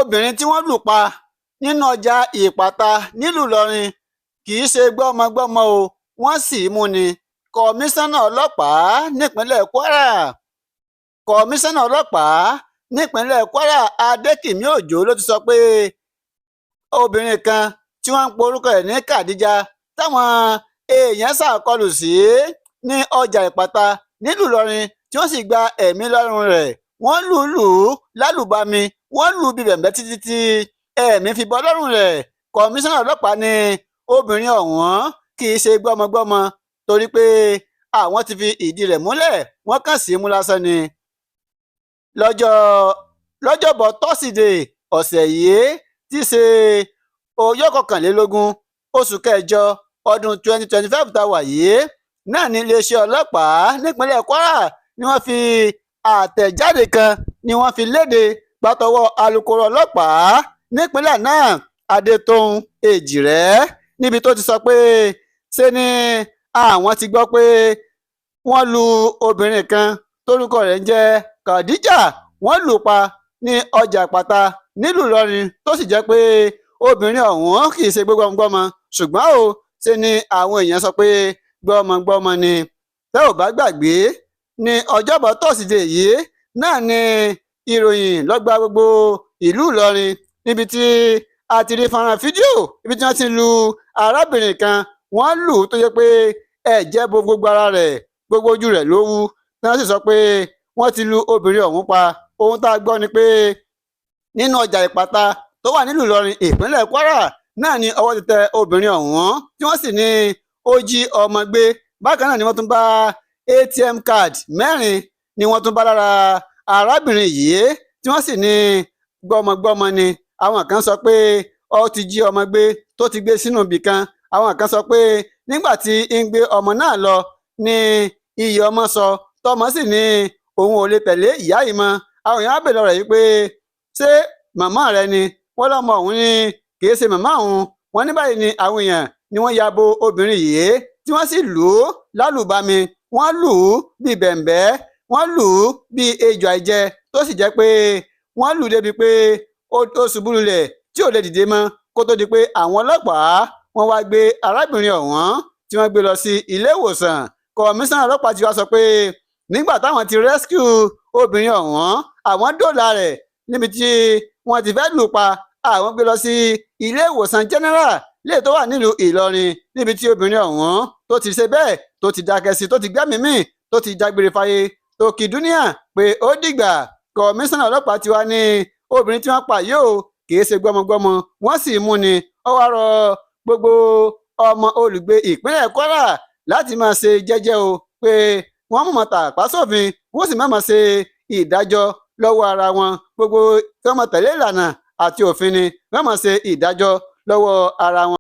obìnrin tí wọ́n lù pa nínú ọjà ìpátá nílùú ìlọrin kì í ṣe gbọ́mọgbọ́mọ o, wọ́n sì í mú ni. Kọmíṣánná ọlọ́pàá nípínlẹ̀ kwara kọmíṣánná ọlọ́pàá nípínlẹ̀ kwara adékìmí òjó ló ti sọ pé obìnrin kan tí wọ́n ń pe orúkọ ẹ̀ ní kàdíjà táwọn èèyàn ṣàkọlù sí ní ọjà ìpátá nílùú ìlọrin tí wọ́n sì gba ẹ̀mí lọ́rùn rẹ̀. Wọ́n lù ú lálùbami, wọ́n lù ú bí bẹ̀m̀bẹ́ títí tí ẹ̀mí fi bọ́ lọ́rùn rẹ̀. Kọmíṣánná ọlọ́pàá ní obìnrin ọ̀hún kì í ṣe gbọ́mọgbọ́mọ torí pé àwọn ti fi ìdí rẹ̀ múlẹ̀, wọ́n kàn sí í mú lásán ni. lọ́jọ́bọ̀ tọ́sídẹ̀ẹ́ ọ̀sẹ̀ yìí tí í ṣe ọjọ́ 21 oṣù kẹjọ ọdún 2025 tá a wà yìí náà ní iléeṣẹ́ ọlọ́pàá nípínlẹ̀ kwara ni wọ́n fi àtẹ̀jáde kan ni wọ́n fi léde gbàtọwọ́ alukoro ọlọ́pàá nípínlẹ̀ náà adétòun èjìrẹ́ níbi tó ti sọ pé ṣe ni àwọn ti gbọ́ pé wọ́n lu obìnrin kan tórúkọ rẹ̀ ń jẹ́ kàdíjà, wọ́n lù pa ní ọjà ìpátá nílùú ìlọrin tó sì jẹ́ pé obìnrin ọ̀hún kì í ṣe gbọ́mọgbọ́mọ ṣùgbọ́n o ṣe ni àwọn èèyàn sọ pé gbọ́mọgbọ́mọ ni. tẹ́ ò bá gbàgbé ní ọjọ́bọ̀ tọ́sídẹ̀ẹ́ yìí náà ni ìròyìn ló gba gbogbo ìlú ìlọrin níbi tí a ti rí fọ́nrán fídíò ibi tí wọ́n ti lu arábìnrin kan, wọ́n lù ú tó yẹ pé ẹ̀jẹ̀ bo gbogbo ara rẹ̀, gbogbo ojú rẹ̀ ló wú. tí wọ́n sì sọ pé wọ́n ti lu obìnrin ọ̀hún pa. ohun tá a gbọ́ ni pé nínú ọjà ìpátá tó wà nílùú ìlọrin ìpínlẹ̀ kwara náà ni ọwọ́ ti tẹ obìnrin ọ̀hún tí wọ́n sì ní ó jí ọmọ gbé. bákan náà ni wọ́n tún bá ATM card 4 ni wọ́n tún bá lára arábìnrin yìí tí wọ́n sì ní gbọ́mọgbọ́mọ ni. àwọn kan sọ pé ó ti jí ọmọ gbé tó ti gbé sínú ibì kan. àwọn kan sọ pé nígbà tí ń gbé ọmọ náà lọ ní iyì ọmọ sọ tọmọ sì ní òun ò lè tẹ̀lé ìyá yìí mọ́. àwọn èèyàn á bèèrè lọ́rọ̀ yìí pé ṣé màmá rẹ ni? wọ́n lọ́mọ òun ní kì í ṣe màmá òun. wọ́n ní báyìí ni àwọn èèyàn ni wọ́n ya bo obìnrin yìí tí wọ́n sì lù ú lálùbami, wọ́n lù ú bíi bẹ̀m̀bẹ́, wọ́n lù ú bíi ejò àìjẹ tó sì jẹ́ pé wọ́n lù ú débi pé ó ṣubú lulẹ̀ tí ò lè dìde mọ́ kó tó di pé àwọn ọlọ́pàá wọ́n wá gbé arábìnrin ọ̀hún tí wọ́n gbé lọ sí ilé ìwòsàn. Kọmíṣánná ọlọ́pàá ti wá sọ pé nígbà táwọn ti rescue obìnrin ọ̀hún, àwọn dóòlà rẹ̀ níbi tí wọ́n ti fẹ́ lù pa. àwọn gbé lọ sí ilé ìwòsàn general lè tó wà nílùú ìlọrin níbi tí obìnrin ọ̀hún tó ti ṣe bẹ́ẹ̀ tó ti dákẹ́ sí, tó ti gbẹ́mìí mì, tó ti dágbére fáyé, tó kì dúníà pé ó dìgbà. Kọmíṣánná ọlọ́pàá ti wá ní obìnrin tí wọ́n pa yìí o kì í ṣe gbọ́mọgbọ́mọ, wọ́n sì mú ni. ó wá rọ gbogbo ọmọ olùgbé ìpínlẹ̀ kwara láti máa ṣe jẹ́jẹ́ o pé wọ́n mọ̀ tàpá sófin, wọ́n sì máa ṣe ìdájọ́ lọ́wọ́ ara wọn. gbogbo tí wọ́n máa tẹ̀lé ìlànà àti òfin ni wọ́n máa ṣe ìdájọ́ lọ́wọ́ ara wọn.